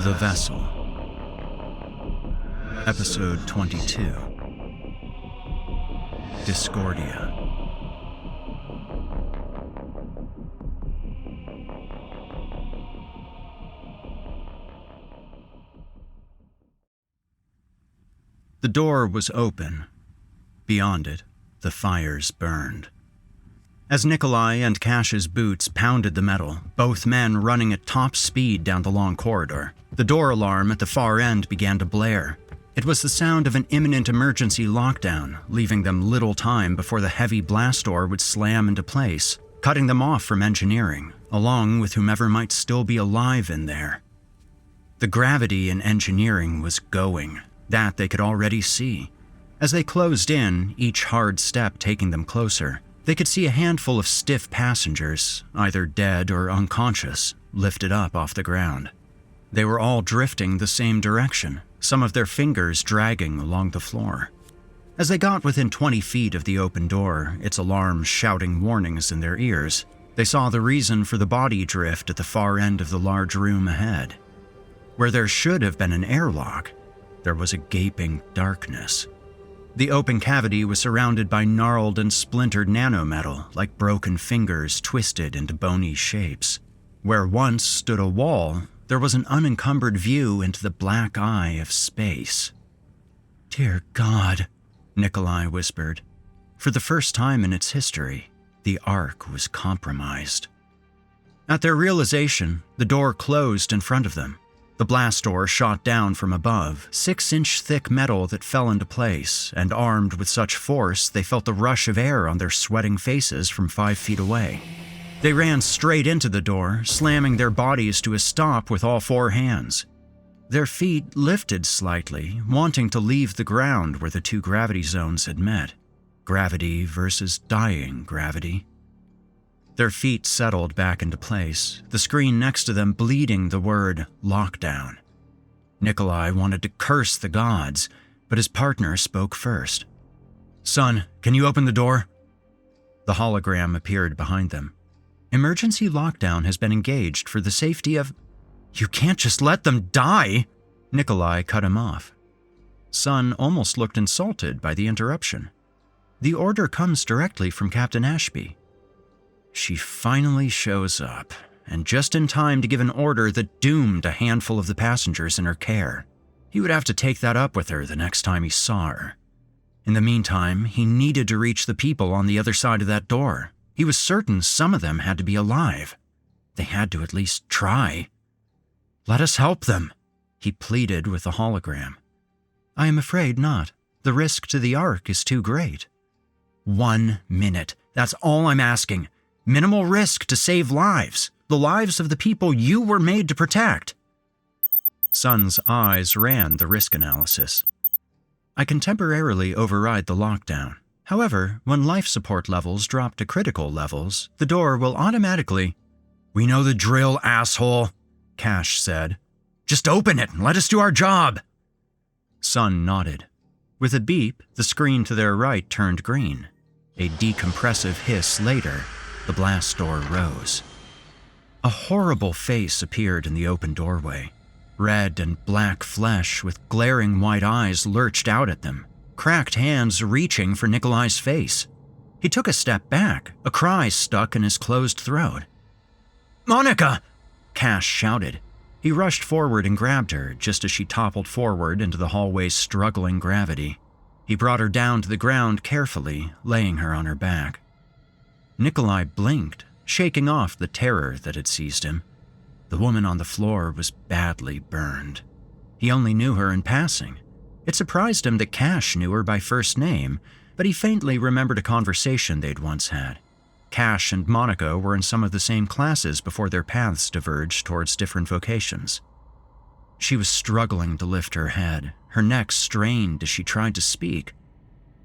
The Vessel. Episode 22. Discordia. The door was open. Beyond it, the fires burned. As Nikolai and Cash's boots pounded the metal, both men running at top speed down the long corridor, the door alarm at the far end began to blare. It was the sound of an imminent emergency lockdown, leaving them little time before the heavy blast door would slam into place, cutting them off from engineering, along with whomever might still be alive in there. The gravity in engineering was going. That they could already see. As they closed in, each hard step taking them closer, they could see a handful of stiff passengers, either dead or unconscious, lifted up off the ground. They were all drifting the same direction, some of their fingers dragging along the floor. As they got within 20 feet of the open door, its alarm shouting warnings in their ears, they saw the reason for the body drift at the far end of the large room ahead. Where there should have been an airlock, there was a gaping darkness. The open cavity was surrounded by gnarled and splintered nanometal, like broken fingers twisted into bony shapes. Where once stood a wall, there was an unencumbered view into the black eye of space. "Dear God," Nikolai whispered. For the first time in its history, the Ark was compromised. At their realization, the door closed in front of them. The blast door shot down from above, 6-inch thick metal that fell into place, and armed with such force they felt the rush of air on their sweating faces from 5 feet away. They ran straight into the door, slamming their bodies to a stop with all 4 hands. Their feet lifted slightly, wanting to leave the ground where the 2 gravity zones had met. Gravity versus dying gravity. Their feet settled back into place, the screen next to them bleeding the word lockdown. Nikolai wanted to curse the gods, but his partner spoke first. "Son, can you open the door?" The hologram appeared behind them. "Emergency lockdown has been engaged for the safety of—" "You can't just let them die!" Nikolai cut him off. Son almost looked insulted by the interruption. "The order comes directly from Captain Ashby." She finally shows up, and just in time to give an order that doomed a handful of the passengers in her care. He would have to take that up with her the next time he saw her. In the meantime, he needed to reach the people on the other side of that door. He was certain some of them had to be alive. They had to at least try. "Let us help them," he pleaded with the hologram. "I am afraid not. The risk to the Ark is too great." 1 minute. That's all I'm asking. Minimal risk to save lives. The lives of the people you were made to protect. Son's eyes ran the risk analysis. "I can temporarily override the lockdown. However, when life support levels drop to critical levels, the door will automatically—" "We know the drill, asshole," Cash said. "Just open it and let us do our job." Son nodded. With a beep, the screen to their right turned green. A decompressive hiss later, the blast door rose. A horrible face appeared in the open doorway. Red and black flesh with glaring white eyes lurched out at them, cracked hands reaching for Nikolai's face. He took a step back, a cry stuck in his closed throat. "Monica!" Cash shouted. He rushed forward and grabbed her just as she toppled forward into the hallway's struggling gravity. He brought her down to the ground carefully, laying her on her back. Nikolai blinked, shaking off the terror that had seized him. The woman on the floor was badly burned. He only knew her in passing. It surprised him that Cash knew her by first name, but he faintly remembered a conversation they'd once had. Cash and Monica were in some of the same classes before their paths diverged towards different vocations. She was struggling to lift her head, her neck strained as she tried to speak.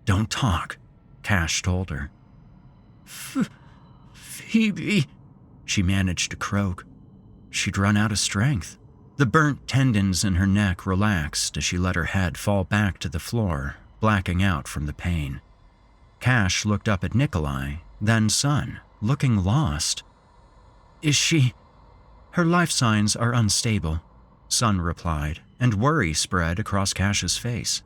"Don't talk," Cash told her. "Phoebe," she managed to croak. She'd run out of strength. The burnt tendons in her neck relaxed as she let her head fall back to the floor, blacking out from the pain. Cash looked up at Nikolai, then Son, looking lost. "Is she—" "Her life signs are unstable. Sun replied, and worry spread across Cash's face.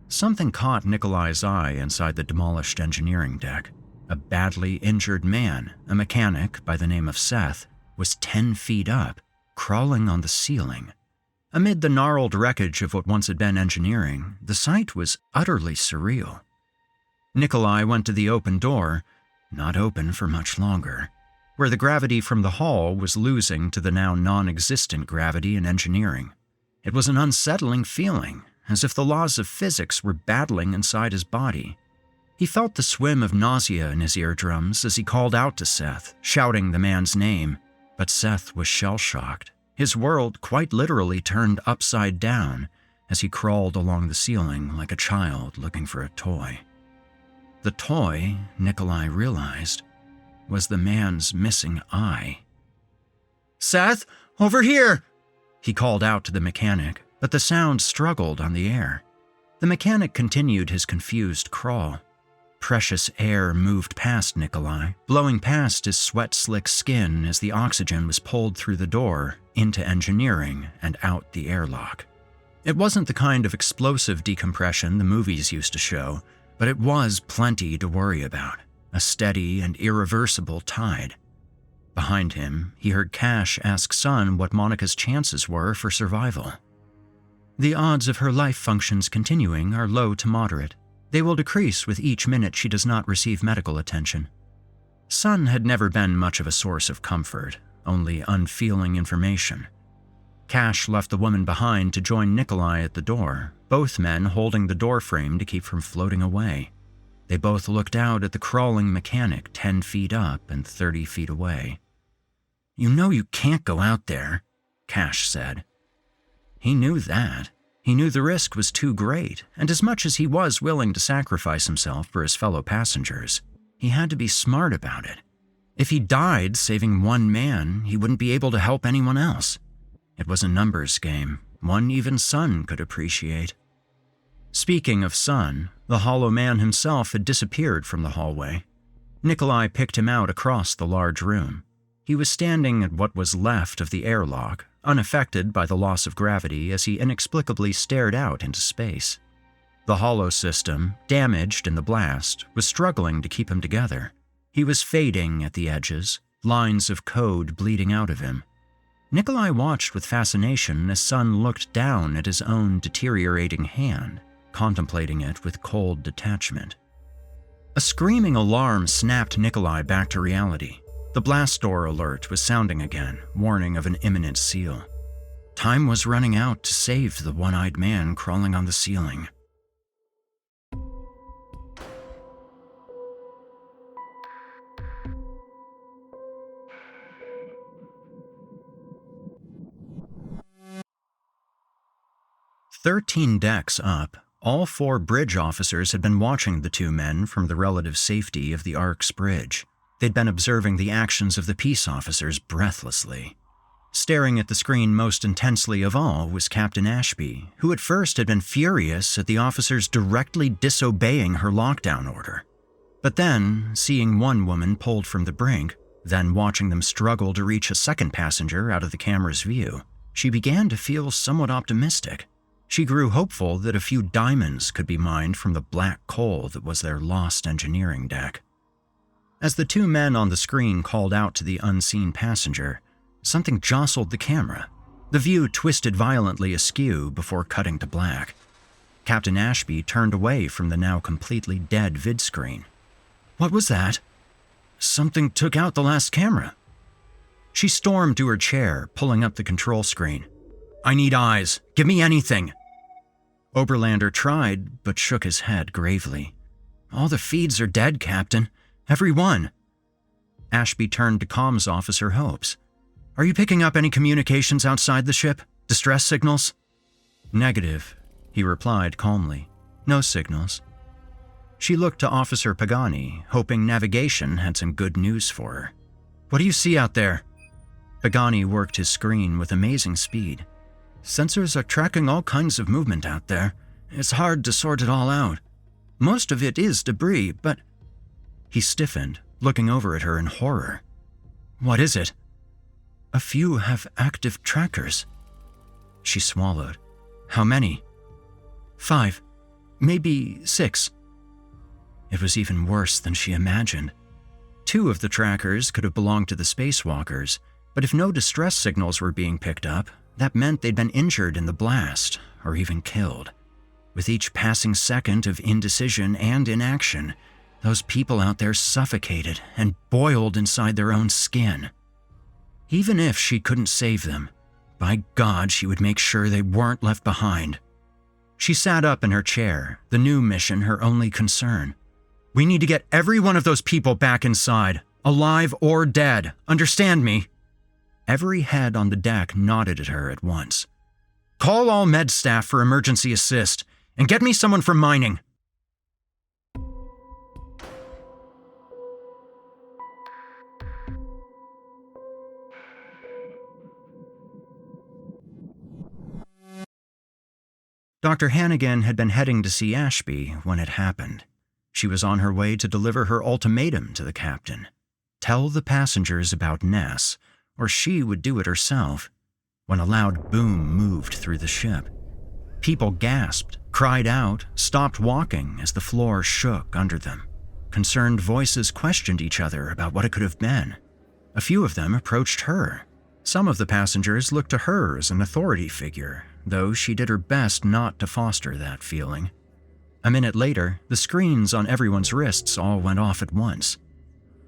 Something caught Nikolai's eye inside the demolished engineering deck. A badly injured man, a mechanic by the name of Seth, was 10 feet up, crawling on the ceiling. Amid the gnarled wreckage of what once had been engineering, the sight was utterly surreal. Nikolai went to the open door, not open for much longer, where the gravity from the hall was losing to the now non-existent gravity in engineering. It was an unsettling feeling, as if the laws of physics were battling inside his body. He felt the swim of nausea in his eardrums as he called out to Seth, shouting the man's name, but Seth was shell-shocked. His world quite literally turned upside down as he crawled along the ceiling like a child looking for a toy. The toy, Nikolai realized, was the man's missing eye. "Seth, over here!" he called out to the mechanic, but the sound struggled on the air. The mechanic continued his confused crawl. Precious air moved past Nikolai, blowing past his sweat-slick skin as the oxygen was pulled through the door, into engineering, and out the airlock. It wasn't the kind of explosive decompression the movies used to show, but it was plenty to worry about, a steady and irreversible tide. Behind him, he heard Cash ask Sun what Monica's chances were for survival. "The odds of her life functions continuing are low to moderate. They will decrease with each minute she does not receive medical attention." Sun had never been much of a source of comfort, only unfeeling information. Cash left the woman behind to join Nikolai at the door, both men holding the door frame to keep from floating away. They both looked out at the crawling mechanic 10 feet up and 30 feet away. "You know you can't go out there," Cash said. He knew that. He knew the risk was too great, and as much as he was willing to sacrifice himself for his fellow passengers, he had to be smart about it. If he died saving one man, he wouldn't be able to help anyone else. It was a numbers game, one even Sun could appreciate. Speaking of Sun, the hollow man himself had disappeared from the hallway. Nikolai picked him out across the large room. He was standing at what was left of the airlock, unaffected by the loss of gravity as he inexplicably stared out into space. The hollow system, damaged in the blast, was struggling to keep him together. He was fading at the edges, lines of code bleeding out of him. Nikolai watched with fascination as Sun looked down at his own deteriorating hand, contemplating it with cold detachment. A screaming alarm snapped Nikolai back to reality. The blast door alert was sounding again, warning of an imminent seal. Time was running out to save the one-eyed man crawling on the ceiling. "13 decks up, all 4 bridge officers had been watching the 2 men from the relative safety of the Ark's bridge. They'd been observing the actions of the peace officers breathlessly. Staring at the screen most intensely of all was Captain Ashby, who at first had been furious at the officers directly disobeying her lockdown order. But then, seeing one woman pulled from the brink, then watching them struggle to reach a second passenger out of the camera's view, she began to feel somewhat optimistic. She grew hopeful that a few diamonds could be mined from the black coal that was their lost engineering deck. As the 2 men on the screen called out to the unseen passenger, something jostled the camera. The view twisted violently askew before cutting to black. Captain Ashby turned away from the now completely dead vid screen. "What was that?" "Something took out the last camera." She stormed to her chair, pulling up the control screen. "I need eyes. Give me anything." Oberlander tried, but shook his head gravely. "All the feeds are dead, Captain. Every one." Ashby turned to comms officer Hopes. "Are you picking up any communications outside the ship? Distress signals?" "Negative," he replied calmly. "No signals." She looked to Officer Pagani, hoping navigation had some good news for her. "What do you see out there?" Pagani worked his screen with amazing speed. "Sensors are tracking all kinds of movement out there. It's hard to sort it all out. Most of it is debris, but..." He stiffened, looking over at her in horror. "What is it?" "A few have active trackers." She swallowed. How many? 5. Maybe 6. It was even worse than she imagined. 2 of the trackers could have belonged to the spacewalkers, but if no distress signals were being picked up, that meant they'd been injured in the blast, or even killed. With each passing second of indecision and inaction, those people out there suffocated and boiled inside their own skin. Even if she couldn't save them, by God, she would make sure they weren't left behind. She sat up in her chair, the new mission her only concern. We need to get every one of those people back inside, alive or dead. Understand me? Every head on the deck nodded at her at once. Call all med staff for emergency assist, and get me someone from mining. Dr. Hannigan had been heading to see Ashby when it happened. She was on her way to deliver her ultimatum to the captain. Tell the passengers about Ness, or she would do it herself, when a loud boom moved through the ship. People gasped, cried out, stopped walking as the floor shook under them. Concerned voices questioned each other about what it could have been. A few of them approached her. Some of the passengers looked to her as an authority figure, though she did her best not to foster that feeling. A minute later, the screens on everyone's wrists all went off at once.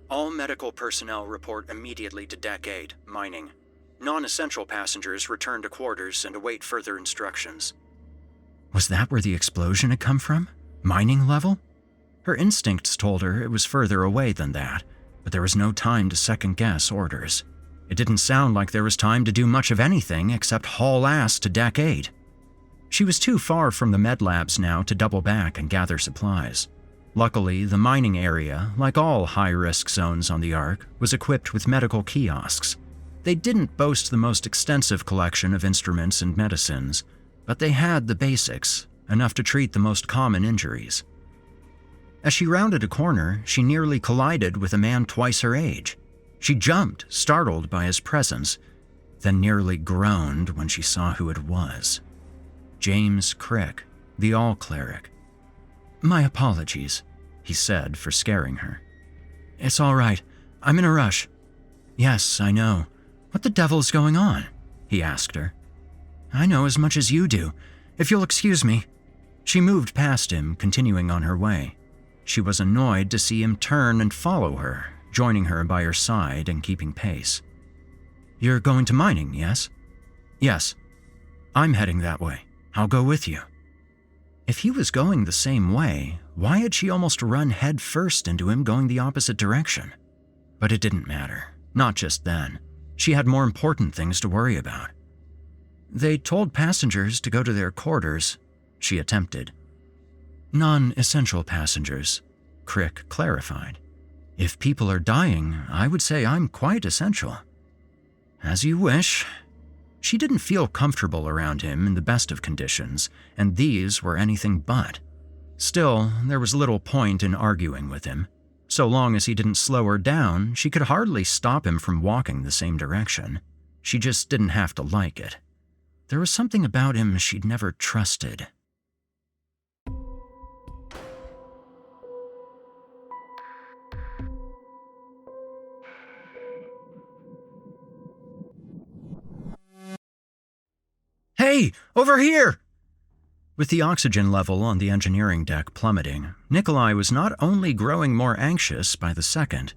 All medical personnel report immediately to Deck 8, mining. Non-essential passengers return to quarters and await further instructions. Was that where the explosion had come from? Mining level? Her instincts told her it was further away than that, but there was no time to second-guess orders. It didn't sound like there was time to do much of anything except haul ass to Deck 8. She was too far from the med labs now to double back and gather supplies. Luckily, the mining area, like all high-risk zones on the Ark, was equipped with medical kiosks. They didn't boast the most extensive collection of instruments and medicines, but they had the basics, enough to treat the most common injuries. As she rounded a corner, she nearly collided with a man twice her age. She jumped, startled by his presence, then nearly groaned when she saw who it was. James Crick, the All-Cleric. My apologies, he said for scaring her. It's all right. I'm in a rush. Yes, I know. What the devil's going on? He asked her. I know as much as you do. If you'll excuse me. She moved past him, continuing on her way. She was annoyed to see him turn and follow her, joining her by her side and keeping pace. You're going to mining, yes? Yes. I'm heading that way. I'll go with you. If he was going the same way, why had she almost run head first into him going the opposite direction? But it didn't matter. Not just then. She had more important things to worry about. They told passengers to go to their quarters, she attempted. Non-essential passengers, Crick clarified. If people are dying, I would say I'm quite essential. As you wish. She didn't feel comfortable around him in the best of conditions, and these were anything but. Still, there was little point in arguing with him. So long as he didn't slow her down, she could hardly stop him from walking the same direction. She just didn't have to like it. There was something about him she'd never trusted. Hey, over here! With the oxygen level on the engineering deck plummeting, Nikolai was not only growing more anxious by the second,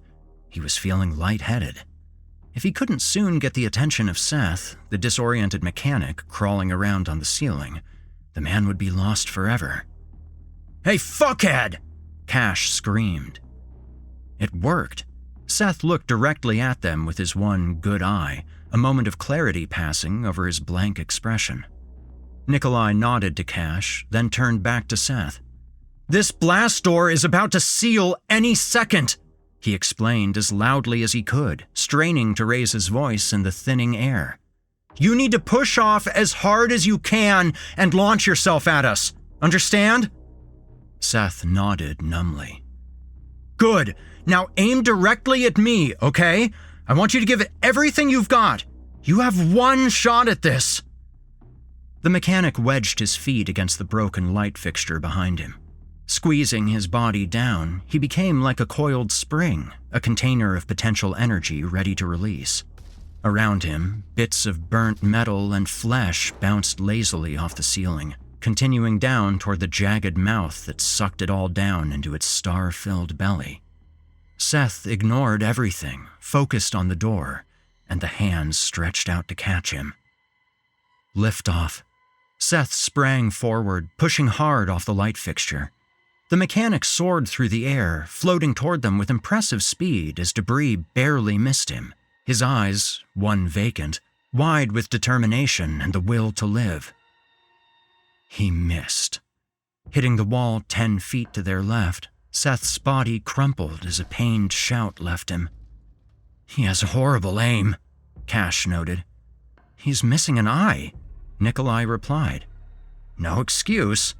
he was feeling lightheaded. If he couldn't soon get the attention of Seth, the disoriented mechanic crawling around on the ceiling, the man would be lost forever. Hey, fuckhead! Cash screamed. It worked. Seth looked directly at them with his one good eye, a moment of clarity passing over his blank expression. Nikolai nodded to Cash, then turned back to Seth. This blast door is about to seal any second, he explained as loudly as he could, straining to raise his voice in the thinning air. You need to push off as hard as you can and launch yourself at us. Understand? Seth nodded numbly. Good. Now aim directly at me, okay? I want you to give it everything you've got. You have one shot at this. The mechanic wedged his feet against the broken light fixture behind him. Squeezing his body down, he became like a coiled spring, a container of potential energy ready to release. Around him, bits of burnt metal and flesh bounced lazily off the ceiling, continuing down toward the jagged mouth that sucked it all down into its star-filled belly. Seth ignored everything, focused on the door, and the hands stretched out to catch him. Liftoff. Seth sprang forward, pushing hard off the light fixture. The mechanic soared through the air, floating toward them with impressive speed as debris barely missed him, his eyes, one vacant, wide with determination and the will to live. He missed. Hitting the wall 10 feet to their left, Seth's body crumpled as a pained shout left him. "He has horrible aim," Cash noted. "He's missing an eye," Nikolai replied. "No excuse."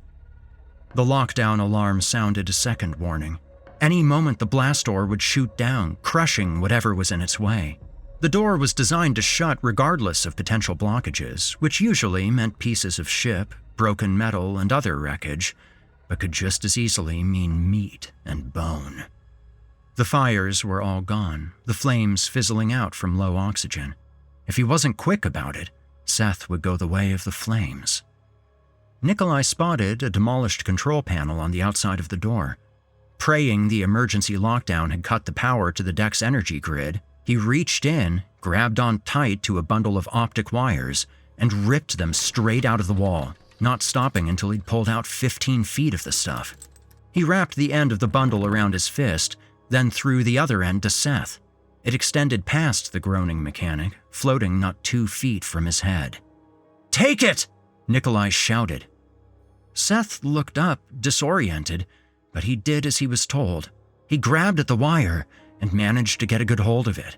The lockdown alarm sounded a second warning. Any moment the blast door would shoot down, crushing whatever was in its way. The door was designed to shut regardless of potential blockages, which usually meant pieces of ship, broken metal, and other wreckage, but could just as easily mean meat and bone. The fires were all gone, the flames fizzling out from low oxygen. If he wasn't quick about it, Seth would go the way of the flames. Nikolai spotted a demolished control panel on the outside of the door. Praying the emergency lockdown had cut the power to the deck's energy grid, he reached in, grabbed on tight to a bundle of optic wires, and ripped them straight out of the wall, not stopping until he'd pulled out 15 feet of the stuff. He wrapped the end of the bundle around his fist, then threw the other end to Seth. It extended past the groaning mechanic, floating not 2 feet from his head. "Take it!" Nikolai shouted. Seth looked up, disoriented, but he did as he was told. He grabbed at the wire and managed to get a good hold of it.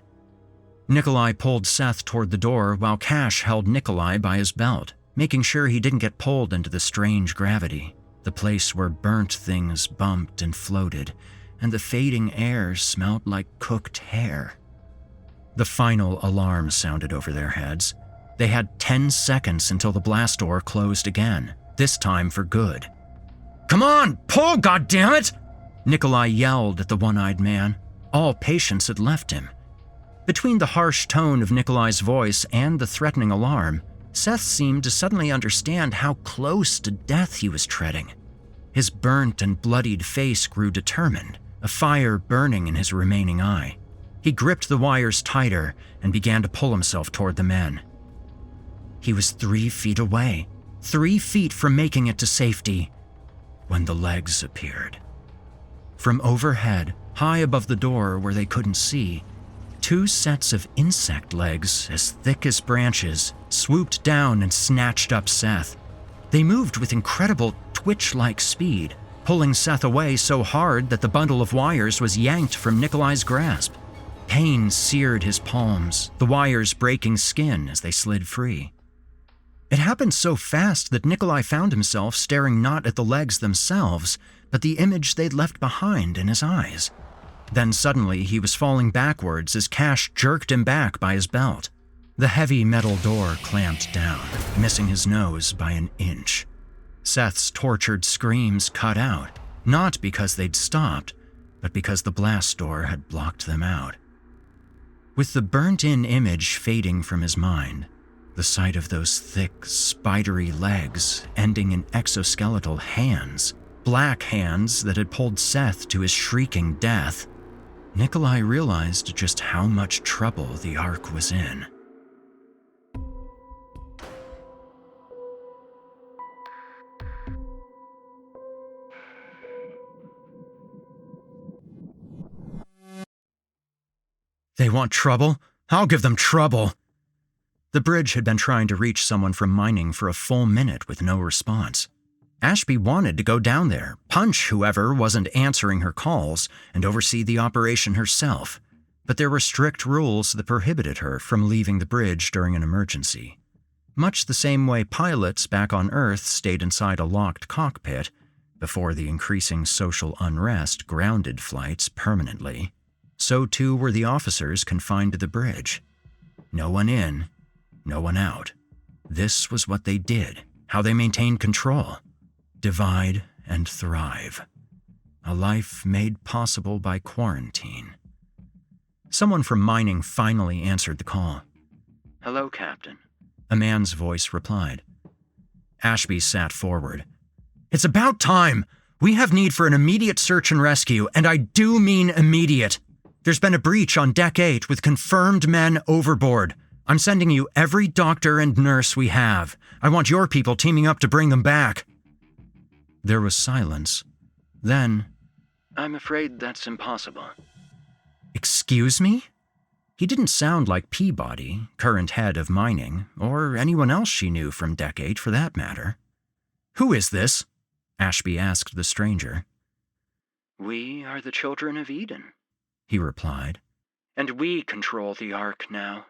Nikolai pulled Seth toward the door while Cash held Nikolai by his belt, making sure he didn't get pulled into the strange gravity, the place where burnt things bumped and floated, and the fading air smelled like cooked hair. The final alarm sounded over their heads. They had 10 seconds until the blast door closed again, this time for good. "Come on, pull, goddammit!" Nikolai yelled at the one-eyed man. All patience had left him. Between the harsh tone of Nikolai's voice and the threatening alarm, Seth seemed to suddenly understand how close to death he was treading. His burnt and bloodied face grew determined, a fire burning in his remaining eye. He gripped the wires tighter and began to pull himself toward the men. He was 3 feet away, 3 feet from making it to safety, when the legs appeared. From overhead, high above the door where they couldn't see, 2 sets of insect legs as thick as branches swooped down and snatched up Seth. They moved with incredible twitch-like speed, pulling Seth away so hard that the bundle of wires was yanked from Nikolai's grasp. Pain seared his palms, the wires breaking skin as they slid free. It happened so fast that Nikolai found himself staring not at the legs themselves, but the image they'd left behind in his eyes. Then suddenly he was falling backwards as Cash jerked him back by his belt. The heavy metal door clamped down, missing his nose by an inch. Seth's tortured screams cut out, not because they'd stopped, but because the blast door had blocked them out. With the burnt-in image fading from his mind, the sight of those thick, spidery legs ending in exoskeletal hands, black hands that had pulled Seth to his shrieking death, Nikolai realized just how much trouble the Ark was in. They want trouble? I'll give them trouble. The bridge had been trying to reach someone from mining for a full minute with no response. Ashby wanted to go down there, punch whoever wasn't answering her calls, and oversee the operation herself, but there were strict rules that prohibited her from leaving the bridge during an emergency. Much the same way pilots back on Earth stayed inside a locked cockpit before the increasing social unrest grounded flights permanently, so too were the officers confined to the bridge. No one in, no one out. This was what they did, how they maintain control, divide and thrive. A life made possible by quarantine. Someone from mining finally answered the call. "Hello, Captain," a man's voice replied. Ashby sat forward. "It's about time! We have need for an immediate search and rescue, and I do mean immediate. There's been a breach on Deck 8 with confirmed men overboard. I'm sending you every doctor and nurse we have. I want your people teaming up to bring them back." There was silence. Then, "I'm afraid that's impossible." "Excuse me?" He didn't sound like Peabody, current head of mining, or anyone else she knew from Deck 8 for that matter. "Who is this?" Ashby asked the stranger. "We are the children of Eden," he replied. "and we control the Ark now.